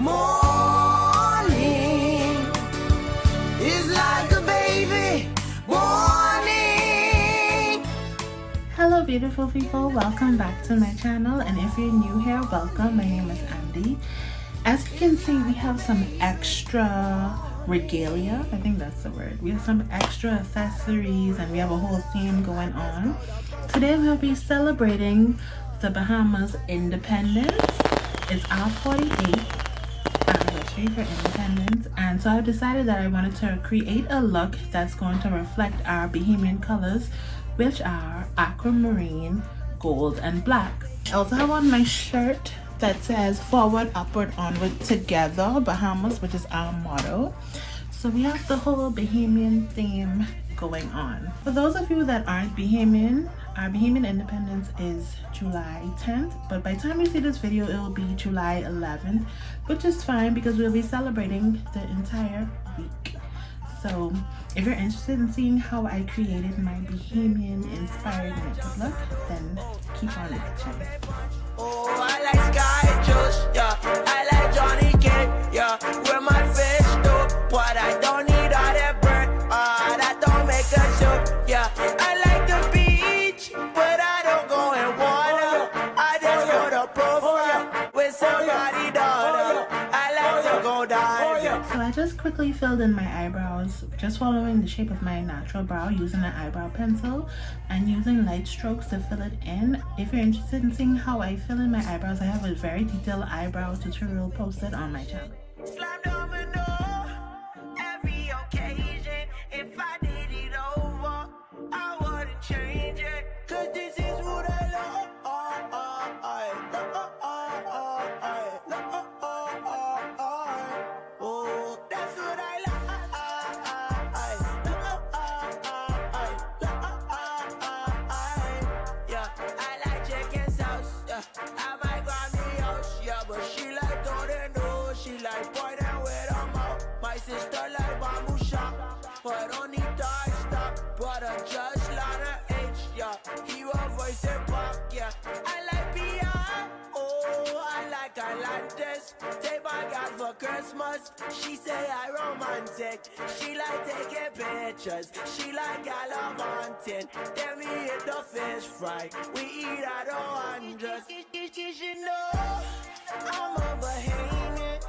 Morning is like a baby warning. Hello beautiful people, welcome back to my channel, and if you're new here, welcome. My name is Andy. As you can see, we have some extra regalia, I think that's the word. We have some extra accessories and we have a whole theme going on. Today we'll be celebrating the Bahamas independence. It's our 48th anniversary for independence, and so I decided that I wanted to create a look that's going to reflect our Bahamian colors, which are aquamarine, gold, and black. I also have on my shirt that says forward, upward, onward, together, Bahamas, which is our motto. So we have the whole Bahamian theme going on. For those of you that aren't Bahamian, our Bahamian independence is July 10th, but by the time you see this video, it will be July 11th, which is fine because we'll be celebrating the entire week. So if you're interested in seeing how I created my Bahamian inspired makeup look, then keep on watching. Oh, I like sky juice, yeah. I like Johnny Cake, yeah. Where my fish do, but I don't need all that bread. That don't make a soup, yeah. I like the beach, but I don't go in water. I just go to profile with somebody daughter. I like to go diving. So I just quickly filled in my eyebrows, just following the shape of my natural brow using an eyebrow pencil and using light strokes to fill it in. If you're interested in seeing how I fill in my eyebrows, I have a very detailed eyebrow tutorial posted on my channel. Slam domino, every occasion. If I did it over, I wouldn't change it. Cause this is what I love. Oh, that's what I like. Yeah, I like chicken sauce. Yeah, I might grab me out. Yeah, but she like golden nose. She like pointing with her mouth. My sister like bamboo shop, but only die stop. Brother just lot of H. Yeah, he will voice it back. Yeah, I like Beyond. Oh, I like Atlantis. Take my God for Christmas. She say I romantic. She like taking pictures. She like gallivanting. Then we hit the fish fry. We eat at the hundreds. You should know I'm a Bahamian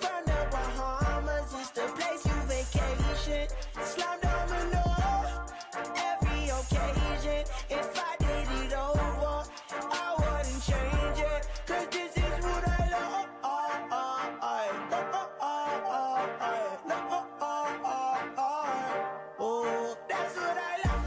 from the Bahamas. It's the place you vacation. Slam domino, every occasion. If I did it over, I wouldn't change it. Cause this is what I love. Oh, that's what I love.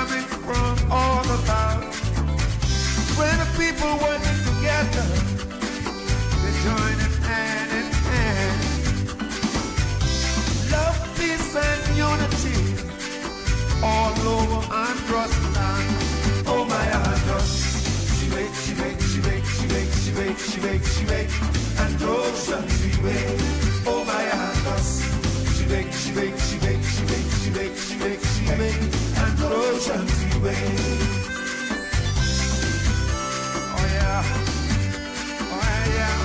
coming from all about. When the people working together, they're joining hand in hand. Love, peace, and unity all over Andros land. Oh my Andros, she wake, she wake, she wake, she wake, she wake, she wake, she wake, Andros and she wake. Oh my Andros, she wake, she wake, she wake, she wake, she wake, she wake, she wake, Andros and she wake. Oh yeah, oh yeah.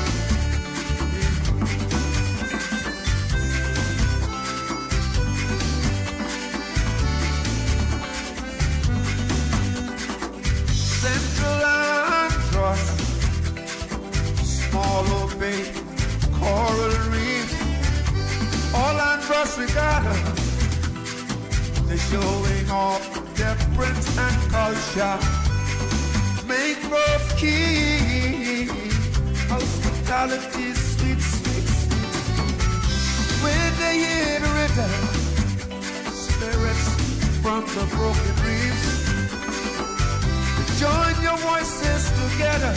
Central Andros, small old bay, coral reef, all Andros regatta. They're showing off their prints and culture. Mangrove key, hospitality, sweet, sweet, sweet. When they hear the rhythm, spirits from the broken reefs, join your voices together.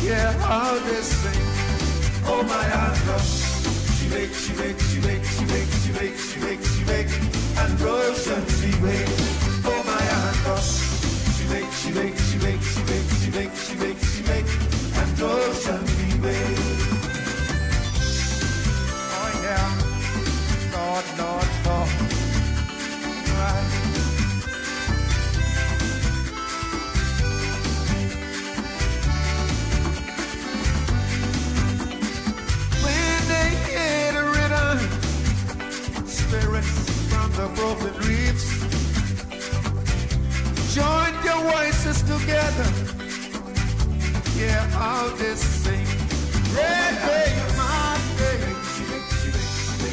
Yeah, how they sing. Oh my Andros, she wake, she wake, she wake, she wake, she wake, she wake, she wake, Andros and she wake. Oh my Andros, she wake, she wake, she wake, she wake, she wake, she wake, she wake, Andros and she wake. Oh yeah, Lord, Lord, Lord, right. Spirits from the broken reefs, join your voices together. Yeah, how they sing. Red day, my day.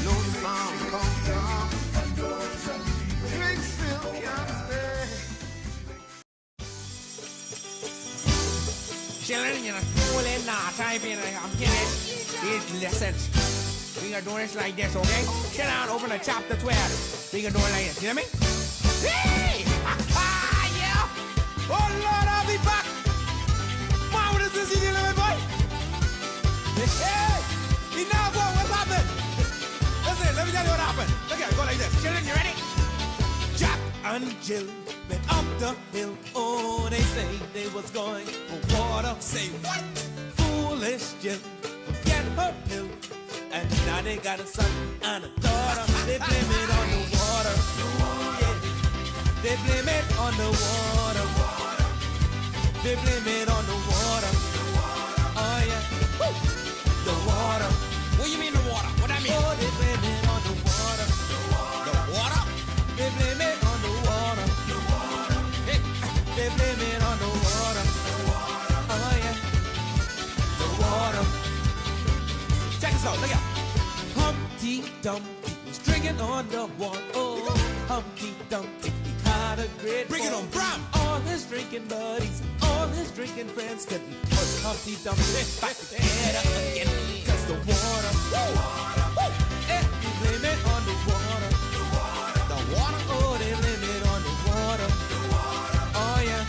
No sound comes down. Drink still can't stay. Children, you know, school in now, type in, I'm getting these lessons. We gonna do this like this, okay? Sit down, open to chapter 12. We gonna do it like this, you hear me? Hey! Yeah! Oh Lord, I'll be back! Mom, what is this you little boy? Hey! Enough, boy, what's happening? Listen, let me tell you what happened. Look at it, go like this. Children, you ready? Jack and Jill went up the hill. Oh, they say they was going for water. Say what? Foolish Jill, forget her pill. And now they got a son and a daughter. They blame it on the water. Yeah. They blame it on the water. They blame it on the water. Oh yeah. Woo. The water. What do you mean the water? What I mean? Oh, they blame it on the water. The water? They blame it on the water. Hey. They blame it on the water. Oh yeah. The water. Check this out, look out. Humpty Dumpty was drinking on the water. Oh, Humpty Dumpty, he had a great fall. Bring it on, Bram! All his drinking buddies, all his drinking friends couldn't put Humpty Dumpty back together again. Cause the water, woo, woo, eh, you blame it on the water. The water, oh, they blame it on the water. Oh yeah,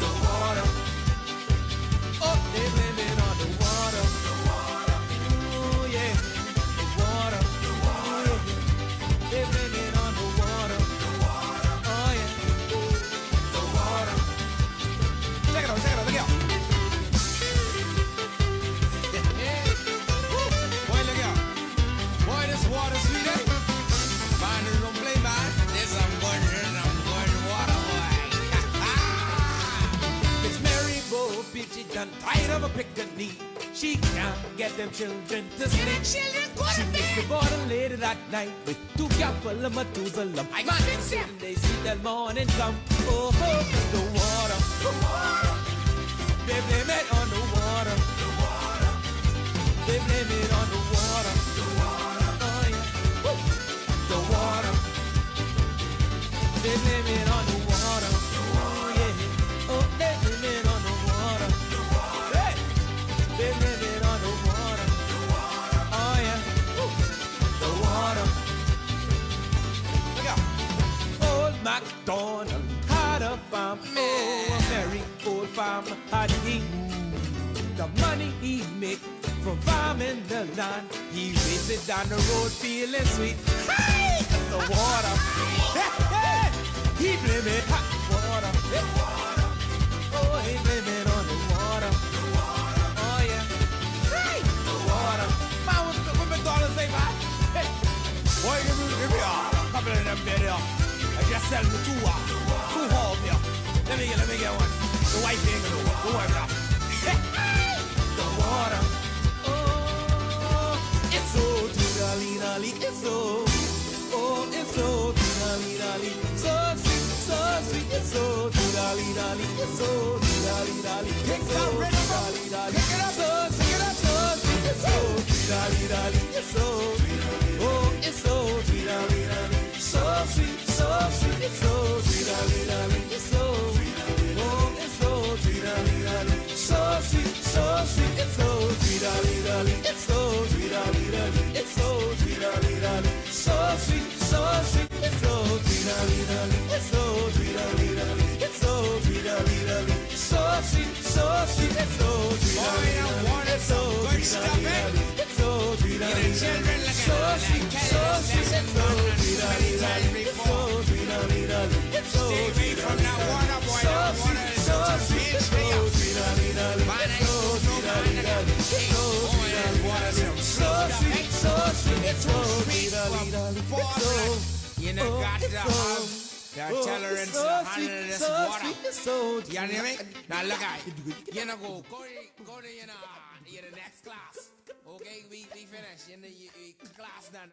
the water. Oh, they blame it on the water. They blame it on the water. Oh yeah. The water. Check it out, look out. Boy, look out. Boy, this water sweet, eh? Mine don't play mine. This I'm going water, boy. It's Mary Bo Peach, she done tired of a picnic. She can't get them children to sleep. She missed the border late that night with 2 cups full of Methuselah. I got it, yeah. They see that morning come. Oh, it's the water. They blame it on the water. They blame it on the water. Oh yeah. Woo. The water. They blame it on the water. Oh yeah. Oh, they blame it on the water. Hey. They blame it on the water. Oh yeah. Woo. The water. Look out. Old Mac The money he make from farming the land, he race it down the road feeling sweet. Hey, the water. Hey, hey. He blame it hot water. Hey, water. Oh, he blame it on the water. Oh yeah. Hey, the water. Man, what McDonald's say, man? Hey, boy, give me a couple of them there. I just sell me two half here. Let me get one. The white thing, the white now. Hey, the water. Oh, it's so dee-da-lee-da-lee. It's so. Oh, it's so dee-da-lee-da-lee. So sweet, so sweet. It's so dee-da-lee-da-lee. It's so dee-da-lee-da-lee. Pick that rhythm up. Pick it up. So sing it up. So sweet. It's so dee-da-lee-da-lee. It's so. Oh, it's so dee-da-lee-da-lee. So sweet, so sweet. It's so dee-da-lee-da-lee. It's so. Oh, it's so dee-da-lee-da-lee. So sweet, so sweet. It's so dee-da-lee-da-lee. It's so dee-da-lee-da-lee. It's so dee-da-lee-da-lee. So sweet, so sweet. It's so dee-da-lee-da-lee. It's so dee-da-lee-da-lee. It's so dee-da-lee-da-lee. So sweet, so sweet. It's so dee-da-lee-da-lee. It's so dee-da-lee-da-lee. It's so dee-da-lee-da-lee. So sweet, so sweet. It's so dee-da-lee-da-lee. It's so dee-da-lee-da-lee. It's so dee-da-lee-da-lee. So sweet, so sweet. It's so dee-da-lee-da-lee. It's so dee-da-lee-da-lee. It's so dee-da-lee-da-lee. So sweet, so sweet. It's so dee-da-lee-da-lee. It's so. You know, got to have the tolerance to handle this water. You hear me? Now look at it. You know, go to, you know, the next class. Okay, we finish. You know, class done.